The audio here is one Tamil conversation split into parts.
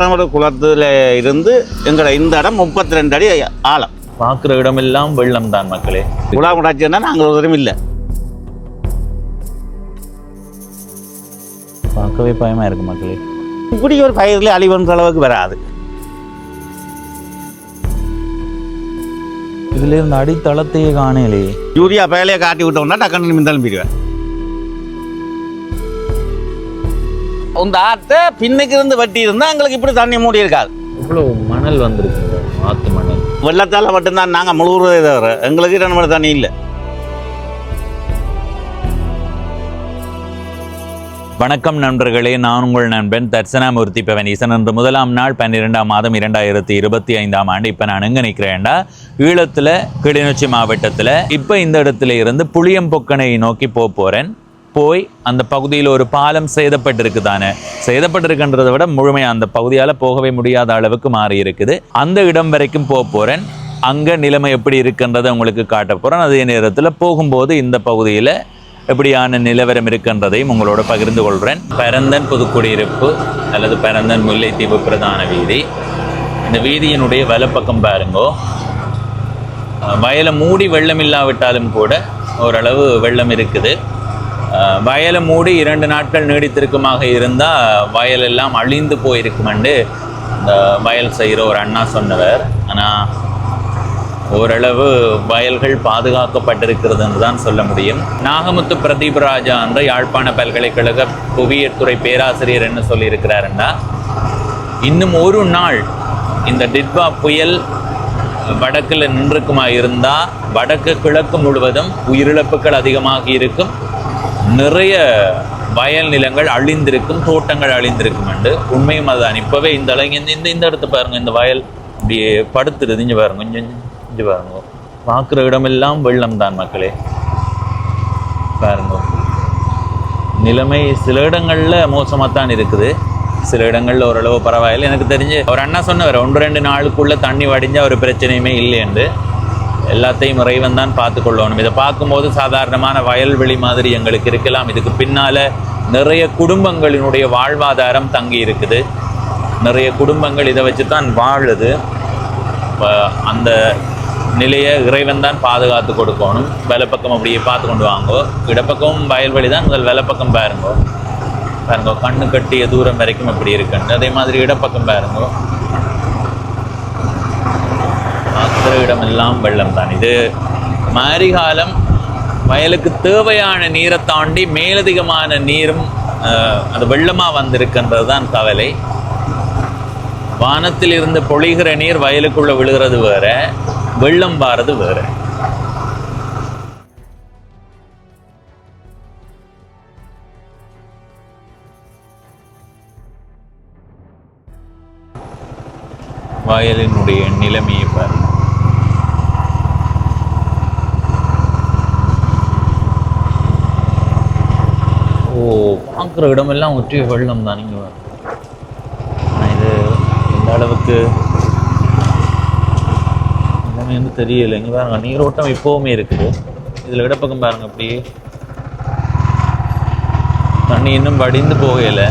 நமது குளத்துல இருந்து எங்களை இந்த இடம் 32 அடி ஆழம். பார்க்குற இடமெல்லாம் வெள்ளம் தான் மக்களே. குளம் உடாச்சுன்னா நாங்கள் ஒரு இல்லை. பார்க்கவே பயமா இருக்கு மக்களே. இப்படி ஒரு பயிரில் அழிவுன்ற அளவுக்கு வராது. இதுல இருந்து அடித்தளத்தையே காணலே. யூரியா பயலையே காட்டி விட்டோம்னா டக்குன்னு மிந்தாலும் போயிடுவேன். இந்த ஆற்றை பின்னுக்கு இருந்து வட்டி இருந்தால் எங்களுக்கு இப்படி தண்ணி மூடி இருக்காது. இவ்வளோ மணல் வந்திருக்கு, ஆற்று மணல். வெள்ளத்தால் மட்டும்தான் நாங்கள் முழுகிறதே தவிர எங்களுக்கு 2 மணி தண்ணி இல்லை. வணக்கம் நண்பர்களே, நான் உங்கள் நண்பன் தர்சனாமூர்த்தி பவனீசன். இன்று 1ஆம் நாள் 12ஆம் மாதம் 2025ஆம் ஆண்டு. இப்போ நான் எங்கே நிற்கிறேன்டா, ஈழத்தில் கிளிநொச்சி மாவட்டத்தில். இப்போ இந்த இடத்துல இருந்து புளியம்பொக்கனை நோக்கி போகிறேன். போய் அந்த பகுதியில் ஒரு பாலம் சேதப்பட்டிருக்கு தானே, சேதப்பட்டிருக்குன்றதை விட முழுமையாக அந்த பகுதியால் போகவே முடியாத அளவுக்கு மாறி இருக்குது. அந்த இடம் வரைக்கும் போகிறேன். அங்கே நிலைமை எப்படி இருக்குன்றதை உங்களுக்கு காட்ட போகிறேன். அதே நேரத்தில் போகும்போது இந்த பகுதியில் எப்படியான நிலவரம் இருக்கின்றதையும் உங்களோட பகிர்ந்து கொள்கிறேன். பரந்தன் புதுக்குடியிருப்பு அல்லது பரந்தன் முல்லைத்தீவு பிரதான வீதி. இந்த வீதியினுடைய வலப்பக்கம் பாருங்கோ, வயலை மூடி வெள்ளம் இல்லாவிட்டாலும் கூட ஓரளவு வெள்ளம் இருக்குது. வயலை மூடி 2 நாட்கள் நீடித்திருக்குமாக இருந்தால் வயலெல்லாம் அழிந்து போயிருக்குமெண்டு இந்த வயல் செய்கிற ஒரு அண்ணா சொன்னவர். ஆனால் ஓரளவு வயல்கள் பாதுகாக்கப்பட்டிருக்கிறதுன்னு தான் சொல்ல முடியும். நாகமுத்து பிரதீபராஜா என்ற யாழ்ப்பாண பல்கலைக்கழக புவியியல் துறை பேராசிரியர் என்ன சொல்லியிருக்கிறாருன்னா, இன்னும் ஒரு நாள் இந்த டிட்வா புயல் வடக்கில் நின்றுக்குமா இருந்தால் வடக்கு கிழக்கு முழுவதும் உயிரிழப்புகள் அதிகமாக இருக்கும், நிறைய வயல் நிலங்கள் அழிந்திருக்கும், தோட்டங்கள் அழிந்திருக்கும் என்று. உண்மையும் அதுதான். இப்போவே இந்த இந்த இடத்து பாருங்க, இந்த வயல் இப்படியே படுத்துருது. இங்கே பாருங்க, இங்கே பாருங்க, பார்க்குற இடமெல்லாம் வெள்ளம் தான் மக்களே. பாருங்க, நிலைமை சில இடங்களில் மோசமாக தான் இருக்குது, சில இடங்களில் ஓரளவு பரவாயில்லை. எனக்கு தெரிஞ்சு ஒரு அண்ணா சொன்னவர் 1-2 நாளுக்குள்ளே தண்ணி வடிஞ்சால் ஒரு பிரச்சனையுமே இல்லை என்று. எல்லாத்தையும் இறைவன் தான் பார்த்து கொள்ளணும். இதை பார்க்கும்போது சாதாரணமான வயல்வெளி மாதிரி எங்களுக்கு இருக்கலாம். இதுக்கு பின்னால் நிறைய குடும்பங்களினுடைய வாழ்வாதாரம் தங்கி இருக்குது. நிறைய குடும்பங்கள் இதை வச்சு தான் வாழுது. அந்த நிலையை இறைவன் தான் பாதுகாத்து கொடுக்கணும். வலப்பக்கம் அப்படியே பார்த்து கொண்டு வாங்கோ. இடப்பக்கமும் வயல்வெளி தான், முதல் வலப்பக்கம் பாருங்கோ. பாருங்கோ, கண்ணு கட்டிய தூரம் வரைக்கும் அப்படி இருக்குன்னு. அதே மாதிரி இடப்பக்கம் பாருங்கோ, பார்க்குற இடமெல்லாம் வெள்ளம் தான். இது மாரிகாலம், வயலுக்கு தேவையான நீரை தாண்டி மேலதிகமான நீரும் அது வெள்ளமாக வந்திருக்கின்றது தான் கவலை. வானத்தில் இருந்து பொழிகிற நீர் வயலுக்குள்ளே விழுகிறது வேற, வெள்ளம் பாரது வேற. வயலினுடைய நிலைமையை பாருங்க. ஓ, பார்க்குற இடமெல்லாம் ஒற்றை வெள்ளம் தான். நீங்கள் இது எந்த அளவுக்கு எல்லாமே வந்து தெரியலை. இங்கே பாருங்க, நீரோட்டம் இப்போவுமே இருக்குது. இதில் இடப்பக்கம் பாருங்க, அப்படி தண்ணி இன்னும் வடிந்து போகலை.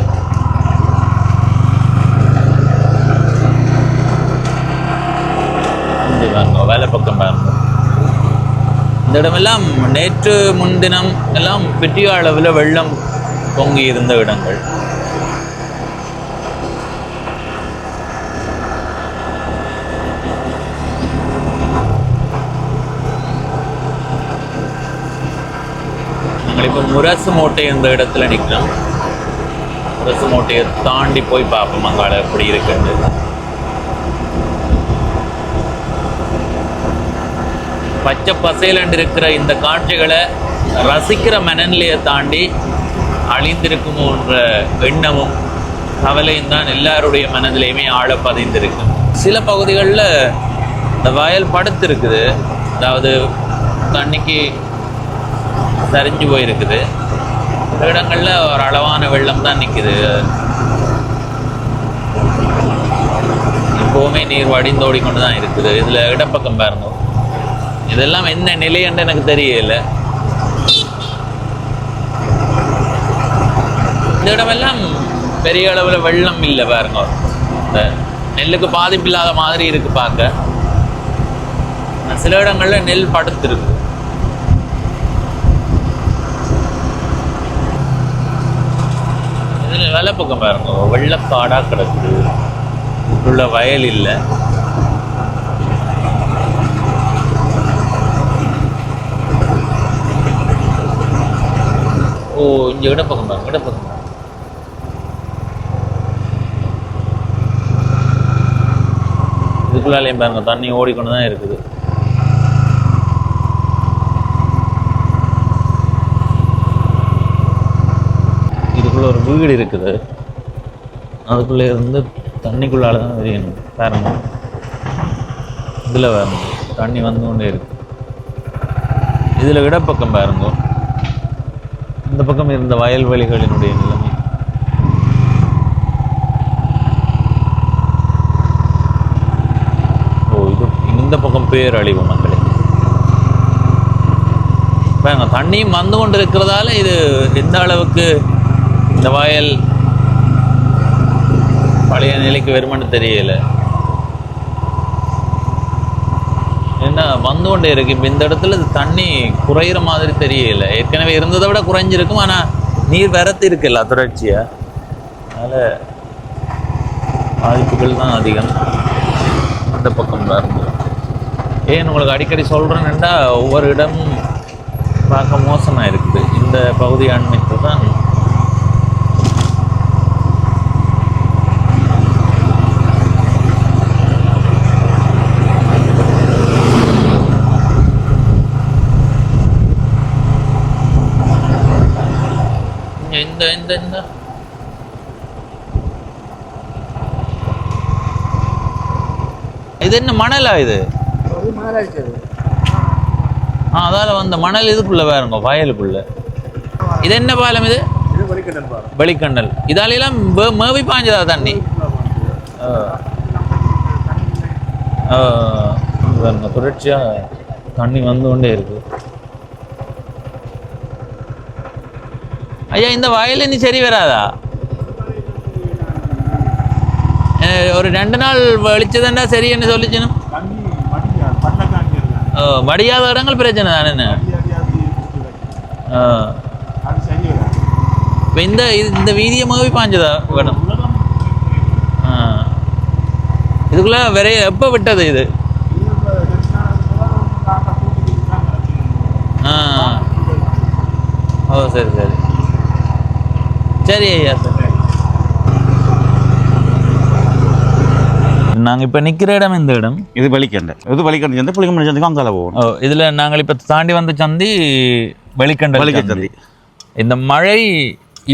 வேலை பக்கம் பாருங்க, இந்த இடமெல்லாம் நேற்று முன்தினம் எல்லாம் பெரிய அளவில் வெள்ளம் பொங்கி இருந்த இடங்கள். நாங்கள் இப்போ முரசு மூட்டை இந்த இடத்துல நிற்கிறோம். முரசு மூட்டையை தாண்டி போய் பார்ப்போம் அங்கால எப்படி இருக்குது. பச்சை பசையிலண்டு இருக்கிற இந்த காட்சிகளை ரசிக்கிற மனநிலையை தாண்டி அழிந்திருக்குமோன்ற எண்ணமும் கவலையும் தான் எல்லாருடைய மனதிலையுமே ஆழ பதிந்திருக்கு. சில பகுதிகளில் இந்த வயல் படுத்திருக்குது, அதாவது தண்ணிக்கு சரிஞ்சு போயிருக்குது. சில இடங்களில் ஒரு அளவான வெள்ளம் தான் நிற்குது. இப்போவுமே நீர் வடிந்தோடி கொண்டு தான் இருக்குது. இதில் இடப்பக்கம் பாருங்க, இதெல்லாம் என்ன நிலை என்று எனக்கு தெரியல. இந்த இடமெல்லாம் பெரிய அளவில் வெள்ளம் இல்லை பாருங்க. இந்த நெல்லுக்கு பாதிப்பு இல்லாத மாதிரி இருக்கு பார்க்க. சில இடங்கள்ல நெல் படுத்திருக்கு. இதுல வேலை பக்கம் பாருங்க, வெள்ளக்காடா கிடக்கு, உள்ள வயல் இல்லை. ஓ, இங்க இடப்பக்கம் பாருங்க, இடப்பக்கம் இதுக்குள்ளாலையும் பாருங்க தண்ணி ஓடிக்கொண்டு தான் இருக்குது. இதுக்குள்ள ஒரு வீடு இருக்குது, அதுக்குள்ளே இருந்து தண்ணிக்குள்ளால தான் தெரியணும் பாருங்க. இதில் பாருங்க தண்ணி வந்து கொண்டே இருக்கு. இதில் இடப்பக்கம் பாருங்க, இந்த பக்கம் இருந்த வயல்வெளிகளினுடைய நிலைமை. ஓ, இது இந்த பக்கம் பேரழிவு மக்களே. பாருங்க தண்ணியும் வந்து கொண்டு இருக்கிறதால இது எந்த அளவுக்கு இந்த வயல் பழைய நிலைக்கு வருமானு தெரியல. என்ன வந்து கொண்டே இருக்கு. இப்போ இந்த இடத்துல தண்ணி குறையிற மாதிரி தெரியல. ஏற்கனவே இருந்ததை விட குறைஞ்சிருக்கும், ஆனால் நீர் வரத்து இருக்குல்ல தொடர்ச்சியா, அதனால் பாதிப்புகள் தான் அதிகம். இந்த பக்கம் பாருங்க. ஏன் உங்களுக்கு அடிக்கடி சொல்கிறேன்னுட்டா ஒவ்வொரு இடமும் பார்க்க மோசமாக இருக்குது. இந்த பகுதி அண்மைத்து தான் இந்த இது என்ன மணலா இது? அதால வந்த மணல் இதுக்குள்ள பாருங்க வயலுக்குள்ள. இது என்ன பாலம் இது? வெளிக்கண்டல். இதாலாம் மேவி பாஞ்சதா தண்ணி? பாருங்க தொடர்ச்சியா தண்ணி வந்து கொண்டே இருக்கு. ஐயா, இந்த வயல் இனி சரி வராதா? ஒரு 2 நாள் வலிச்சதுன்னா சரி என்ன சொல்லிச்சுன்னு. மடியாத இடங்கள் பிரச்சனை தானே. இப்போ இந்த வீதியை மேவி பாஞ்சதா வேணும்? இதுக்குள்ள வேற எப்போ விட்டது இது? ஓ, சரி சரி சரி ஐயா சார். நாங்கள் இப்போ நிற்கிற இடம் இந்த இடம் இது வெளிக்கண்டல். இது வெளிக்கண்டல் சந்தை, புளிக்கமணி சந்தைக்கு அங்கால போவோம். ஓ, இதில் நாங்கள் இப்போ தாண்டி வந்த சந்தி வெளிக்கண்டல் சந்தி. இந்த மழை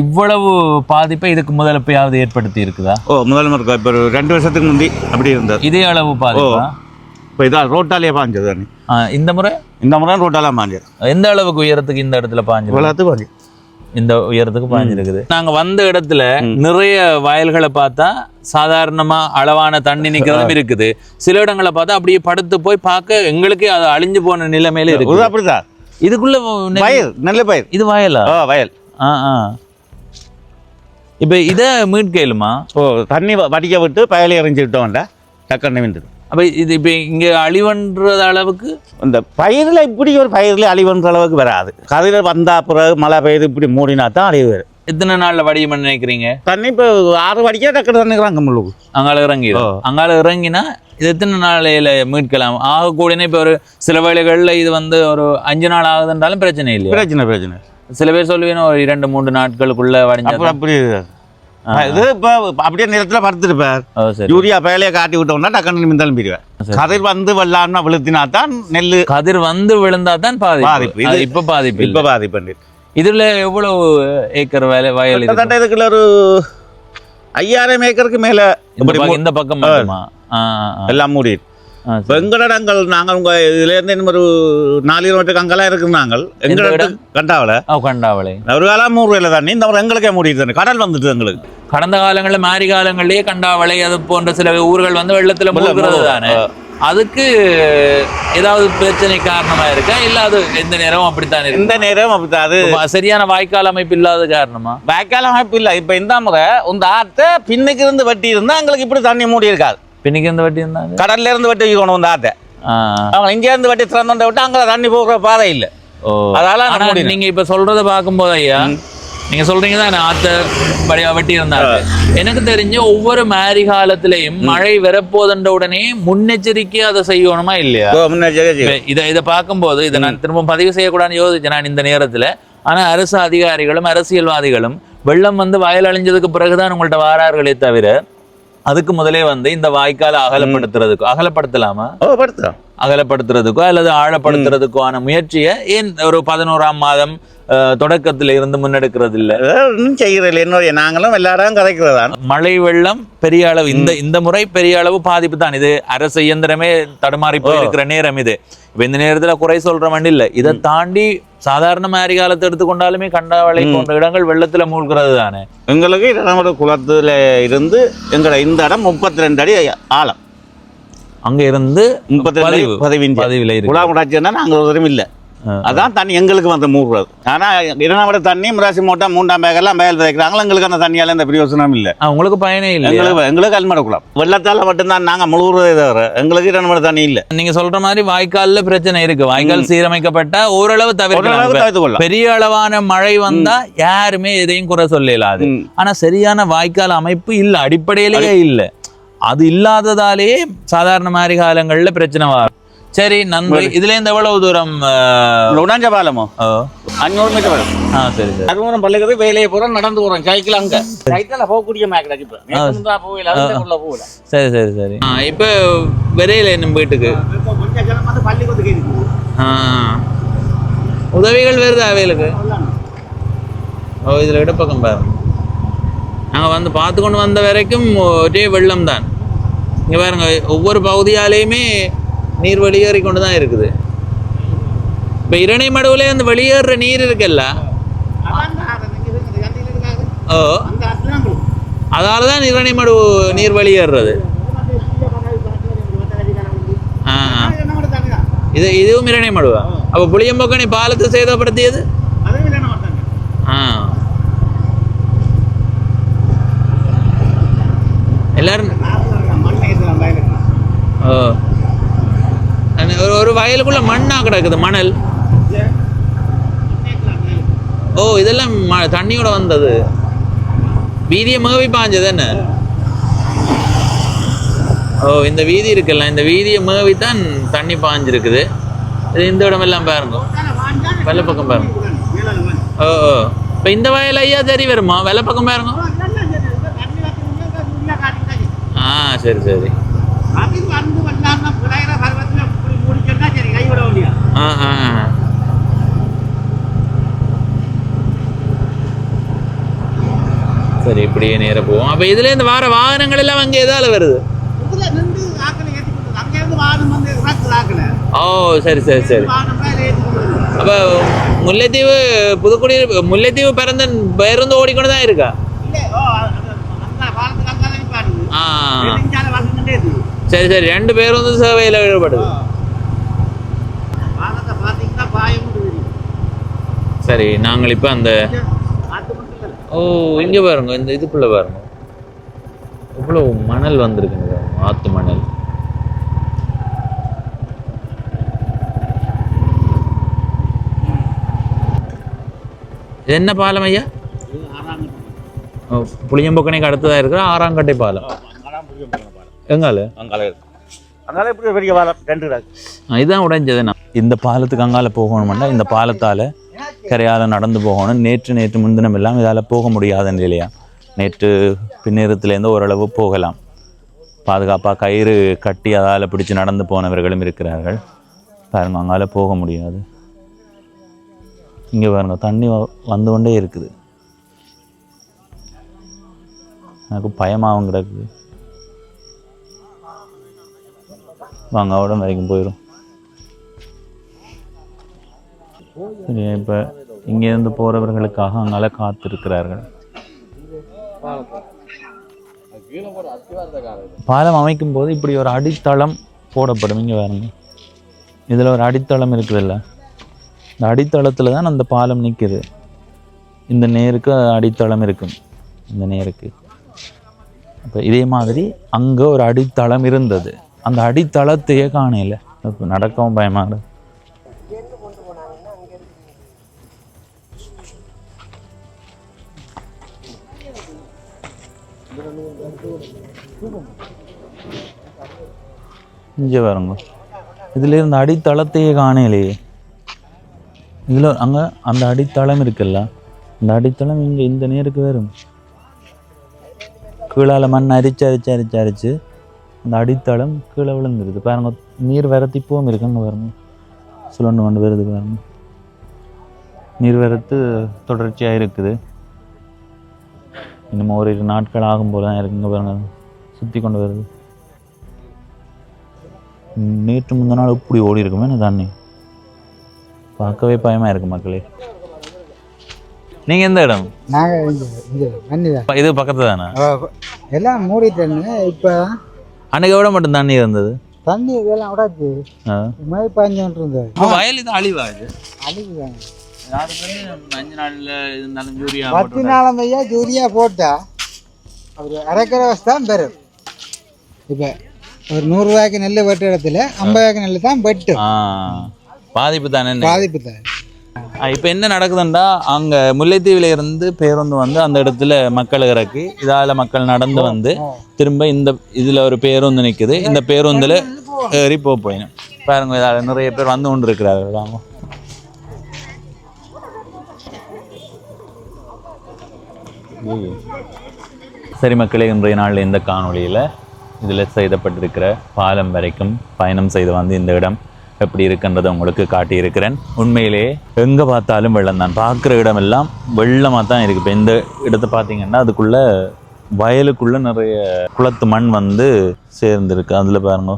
இவ்வளவு பாதிப்பை இதுக்கு முதல்ல எப்பயாவது ஏற்படுத்தி இருக்குதா? ஓ, முதல்ல இருக்கா. இப்போ 2 வருஷத்துக்கு முந்தி அப்படி இருந்தது. இதே அளவு பாதிப்பா? இப்போ இதான் ரோட்டாலேயே பாஞ்சது தண்ணி. இந்த முறை ரோட்டாலாம் பாஞ்சது. எந்த அளவுக்கு உயரத்துக்கு இந்த இடத்துல பாஞ்சது? இவ்வளோத்துக்கு பாஞ்சு, இந்த உயரத்துக்கு பாஞ்சிருக்குது. நாங்க வந்த இடத்துல நிறைய வயல்களை பார்த்தா சாதாரணமா அளவான தண்ணி நிக்கிறதும் இருக்குது. சில இடங்களை பார்த்தா அப்படியே படுத்து போய் பார்க்க எங்களுக்கே அது அழிஞ்சு போன நிலைமையில இருக்கு. அப்படிதான். இதுக்குள்ள பயிர், நல்ல பயிர். இது வயலா? வயல். இப்ப இதை மீட்கலுமா? ஓ, தண்ணி வடிக்க விட்டு பயலை எறிஞ்சுக்கிட்டோம்டா டக்குன்னு விந்துது. அப்ப இது இப்ப இங்க அழிவன்ற அளவுக்கு இந்த பயிரில் இப்படி ஒரு பயிரில் அழிவன்ற அளவுக்கு வராது. கதிர வந்தா பிறகு மழை பெய்து இப்படி மூடினா தான் அழிவு வரும். எத்தனை நாள்ல வடியும்னு நினைக்கிறீங்க? தண்ணி இப்போ 6 வடிக்கா டக்குனு தண்ணிக்கிறாங்க முழுக்கு. அங்கால இறங்கிடும். அங்கால இறங்கினா இது எத்தனை நாளையில மீட்கலாம்? ஆகக்கூடியனே இப்போ ஒரு சில வேளைகளில் இது ஒரு 5 நாள் ஆகுதுன்றாலும் பிரச்சனை இல்லை. பிரச்சனை சில பேர் சொல்லுவேன் ஒரு 2-3 நாட்களுக்குள்ள வடிஞ்சா. அப்படி இது இப்போ அப்படியே நிலத்தில் படுத்துருப்பார். யூரியா பயலையை காட்டி விட்டோம்னா டக்குன்னு மிந்தாலும் போயிடுவேன். கதிர் வந்து வெள்ளாம்னா விழுத்தினா தான் நெல். கதிர் வந்து விழுந்தா தான் பாதிப்பு. இப்ப பாதிப்பு. இதுல எவ்வளவு ஏக்கர் வயல்? இதுக்குள்ள ஒரு 5000 ஏக்கருக்கு மேல இந்த பக்கம் எல்லாம் மூடி. எங்களிடங்கள் நாங்கள் உங்க இதுல இருந்து ஒரு 4 கிலோமீட்டருக்கு அங்கெல்லாம் இருக்கு. நாங்கள் எங்க கண்டாவளை ஒரு காலம் 100 ரூபாயில தண்ணி. இந்த எங்களுக்கே மூடிட்டு கடல் வந்துட்டு எங்களுக்கு. கடந்த காலங்களில் மாரி காலங்களிலேயே கண்டாவளை அது போன்ற சில ஊர்கள் வெள்ளத்துல மூழ்கிறது தானே. அதுக்கு ஏதாவது பிரச்சனை காரணமா இருக்கா இல்ல அது எந்த நேரமும் அப்படித்தான் இருக்கு? இந்த நேரம் அப்படித்தான். அது சரியான வாய்க்கால் அமைப்பு இல்லாத காரணமா? வாய்க்கால் அமைப்பு இல்லை. இப்ப இந்த முறை இந்த ஆத்தை பின்னுக்கு இருந்து வெட்டி இருந்தா எங்களுக்கு இப்படி தண்ணி மூடி இருக்காது. பின்னுக்கு இருந்து வெட்டி இருந்தாங்க, கடல்ல இருந்து வெட்டி வைக்கணும் இந்த ஆத்தை. அவங்க இங்க இருந்து வெட்டி திறந்து விட்டு அங்க தண்ணி போகிற பாதை இல்லை. அதனால நீங்க இப்ப சொல்றத பார்க்கும்போது ஐயா, நீங்க சொல்றீங்க தான் ஆத்த வழியா வெட்டி இருந்தாங்க. எனக்கு தெரிஞ்ச ஒவ்வொரு மாரி காலத்திலையும் மழை வரப்போதுன்ற உடனே முன்னெச்சரிக்கையா அதை செய்யணுமா இல்லையா? இதை பார்க்கும்போது இதை நான் திரும்ப பதிவு செய்யக்கூடாதுன்னு யோசிச்சேன் நான் இந்த நேரத்துல. ஆனா அரசு அதிகாரிகளும் அரசியல்வாதிகளும் வெள்ளம் வந்து வயல் அழிஞ்சதுக்கு பிறகுதான் உங்கள்ட்ட வாரார்களே தவிர அதுக்கு முதலே வந்து இந்த வாய்க்கால அகலப்படுத்தலாமா? அகலப்படுத்துறதுக்கோ அல்லது ஆழப்படுத்துறதுக்கான முயற்சியை ஏன் ஒரு 11ஆம் மாதம் தொடக்கத்துல இருந்து முன்னெடுக்கிறது இல்ல? செய்யறது என்னுடைய நாங்களும் எல்லா இடம் கதைக்கிறதா. மழை வெள்ளம் பெரிய அளவு இந்த முறை பெரிய அளவு பாதிப்பு தான். இது அரசு இயந்திரமே தடுமாறி போயிருக்கிற நேரம் இது. இப்ப இந்த நேரத்துல குறை சொல்ற மண்டி இல்ல. இதை தாண்டி சாதாரண மாரி காலத்தை எடுத்துக்கொண்டாலுமே கண்டாவளை போன்ற இடங்கள் வெள்ளத்துல மூழ்கிறது தானே. எங்களுக்கு இரண்டாவது குளத்துல இருந்து எங்களை இந்த இடம் 32 அடி ஆழம். அங்க இருந்து 32 இருக்கு. குளம் உடைச்சுன்னா நாங்கள் ஒரு இல்லை. அதான் தண்ணி எங்களுக்கு வந்து மூடுறது. ஆனா இரண்டாவது தண்ணி மிராசி மோட்டா 3ஆம் பேக்கெல்லாம் மேல் வைக்கிறாங்களா. எங்களுக்கு அந்த தண்ணியால எந்த பிரயோசனம் இல்லை. உங்களுக்கு பயனே இல்லை. எங்களுக்கு அல்மட குளம் வெள்ளத்தால மட்டும்தான் நாங்க முழுவதே தவிர எங்களுக்கு இரண்டாவது தண்ணி இல்லை. நீங்க சொல்ற மாதிரி வாய்க்கால்ல பிரச்சனை இருக்கு. வாய்க்கால் சீரமைக்கப்பட்ட ஓரளவு தவிர்க்கலாம். பெரிய அளவான மழை வந்தா யாருமே எதையும் குறை சொல்லலாது. ஆனா சரியான வாய்க்கால் அமைப்பு இல்ல, அடிப்படையிலேயே இல்லை. அது இல்லாததாலேயே சாதாரண மாதிரி காலங்கள்ல பிரச்சனை வரும். சரி, நன்றி. இதுல இருந்து எவ்வளவு தூரம்? உடாஞ்ச பாலமோ 500 மீட்டர் வரும். சரி சரி. அருமரம் பள்ளிக்கு வேலையை போறோம், நடந்து போறோம். சைக்கிள் அங்க சைக்கிள்ல போகக்கூடிய மேக்கடா. இப்ப சரி சரி சரி. இப்ப விரையில என்ன வீட்டுக்கு உதவிகள் வருது அவைகளுக்கு? இதுல இடப்பக்கம் பாரு. நாங்கள் வந்து பார்த்து கொண்டு வந்த வரைக்கும் ஒரே வெள்ளம் தான். இங்கே பாருங்க, ஒவ்வொரு பகுதியாலேயுமே நீர் வெளியேறி கொண்டு தான் இருக்குது. இப்போ இரணை மடுவில் அந்த வெளியேற நீர் இருக்குல்ல, அதால தான் இரணை மடு நீர் வெளியேறுறது. இதுவும் இரணை மடுவா? அப்போ புளியம்பொக்கணி பாலத்தை சேதப்படுத்தியது? எல்லாரும் ஒரு வயலுக்குள்ள மண்ணா கிடக்குது, மணல். இதெல்லாம் தண்ணியோட வந்தது. வீதியை மேவி பாஞ்சது என்ன? இந்த வீதி இருக்குல்ல, இந்த வீதியை மேவி தான் தண்ணி பாஞ்சிருக்குது. இது இந்த இடமெல்லாம் பாருங்க, வெள்ளை பக்கம் பாருங்க. இப்போ இந்த வயல் ஐயா சரி வருமா? வெள்ளை பக்கம் பாருங்க. சரி சரி. சரி, இப்படியே நேரம் போவோம். அப்ப இதுல இருந்து வார வாகனங்கள் எல்லாம் அங்க எதால வருது? சரி சரி சரி. அப்ப முல்லைத்தீவு புதுக்குடி முல்லைத்தீவு பிறந்தன் பேருந்து ஓடிக்கொண்டு தான் இருக்கா? சரி சரி. 2 பேரும் வந்து சேவையில் ஈடுபடுது. சரி, நாங்கள் இப்போ அந்த இங்கே பாருங்க, இந்த இதுக்குள்ள பாருங்க இவ்வளோ மணல் வந்திருக்குங்க, ஆத்து மணல். இது என்ன பாலம் ஐயா? புளியம்பொக்கனைக்கு அடுத்ததாக இருக்கிற ஆறாங்கட்டை பாலம். இதுதான் உடைஞ்சது. இந்த பாலத்துக்கு அங்கால போகணும்னா இந்த பாலத்தால் கரையால் நடந்து போகணும். நேற்று முன்தினம் எல்லாம் இதால் போக முடியாத நிலையா. நேற்று பின்னேரத்துலேருந்து ஓரளவு போகலாம். பாதுகாப்பாக கயிறு கட்டி அதால் பிடிச்சி நடந்து போனவர்களும் இருக்கிறார்கள். பாருங்க, அங்கால போக முடியாது. இங்கே பாருங்க, தண்ணி வந்து கொண்டே இருக்குது. எனக்கு பயமாகவும் கிடக்குது. வாங்க, அவ்வளோ வரைக்கும் போயிடும். சரி, இப்போ இங்கேருந்து போகிறவர்களுக்காக அங்கால காத்திருக்கிறார்கள். பாலம் அமைக்கும் போது இப்படி ஒரு அடித்தளம் போடப்படும். இங்கே பாருங்க, இதில் ஒரு அடித்தளம் இருக்குதுல்ல, இந்த அடித்தளத்தில் தான் அந்த பாலம் நிற்குது. இந்த நேருக்கு அடித்தளம் இருக்கும், இந்த நேருக்கு. அப்போ இதே மாதிரி அங்கே ஒரு அடித்தளம் இருந்தது, அந்த அடித்தளத்தையே காணல. இப்போ நடக்கவும் பயமாக. இங்கே பாருங்க, இதில் இருந்த அடித்தளத்தையே காணலையே. இதில் அங்கே அந்த அடித்தளம் இருக்குல்ல, அந்த அடித்தளம் இங்கே இந்த நேருக்கு வரும். கீழால் மண் அரிச்சு அந்த அடித்தளம் கீழே விழுந்துருது பாருங்க. நீர் வரத்திப்பவும் இருக்குங்க பாருங்க, சுழண்டு கொண்டு வருது பாருங்க. நீர் வரத்து தொடர்ச்சியாக இருக்குது. இன்னும் ஓரிரு நாட்கள் ஆகும் போல தான் இருக்குங்க பாருங்க, சுற்றி கொண்டு வருது. நேற்று முந்தின நாள் இப்படி ஓடி இருக்குமே என்ன தண்ணி, பார்க்கவே பயமாக இருக்கு மக்களே. நீங்கள் எந்த இடம்? நாங்கள் இது பக்கத்து தானே? எல்லாம் மூடிட்டேன்னு. இப்போ அன்னைக்கு எவ்வளோ மட்டும் தண்ணி இருந்தது? தண்ணி இதெல்லாம் விடாது, மழை பாஞ்சுட்டு இருந்தது. வயல் இது அழிவாது, அழிவுதாங்க. 5 நாளில் இருந்தாலும் யூரியா 10 நாளாம் ஐயா யூரியா போட்டா ஒரு அரைக்கிற வசதி தான் பெறும். இப்போ ஒரு 100 ரூபாய்க்கு நெல் வெட்ட இடத்துல 50 ரூபாய்க்கு நெல் தான் வெட்டு. பாதிப்பு தானே, பாதிப்பு தான். இப்போ என்ன நடக்குதுண்டா, அங்கே முல்லைத்தீவில் இருந்து பேருந்து வந்து அந்த இடத்துல மக்கள் இறக்கி, இதால் மக்கள் நடந்து வந்து திரும்ப இந்த இதில் ஒரு பேருந்து நிற்குது. இந்த பேருந்தில் ஏறி போயிடும் பாருங்க. இதால் நிறைய பேர் வந்து கொண்டு இருக்கிறார்கள். வாங்க. சரி மக்களே, இன்றைய நாளில் இந்த காணொளியில் இதில் செய்தப்பட்டிருக்கிற பாலம் வரைக்கும் பயணம் செய்து வந்து இந்த இடம் எப்படி இருக்குன்றதை உங்களுக்கு காட்டியிருக்கிறேன். உண்மையிலே எங்கே பார்த்தாலும் வெள்ளம் தான், பார்க்குற இடமெல்லாம் வெள்ளமாக தான் இருக்குது. இப்போ இந்த இடத்த பார்த்தீங்கன்னா அதுக்குள்ளே வயலுக்குள்ளே நிறைய குளத்து மண் வந்து சேர்ந்துருக்கு. அதில் பாருங்க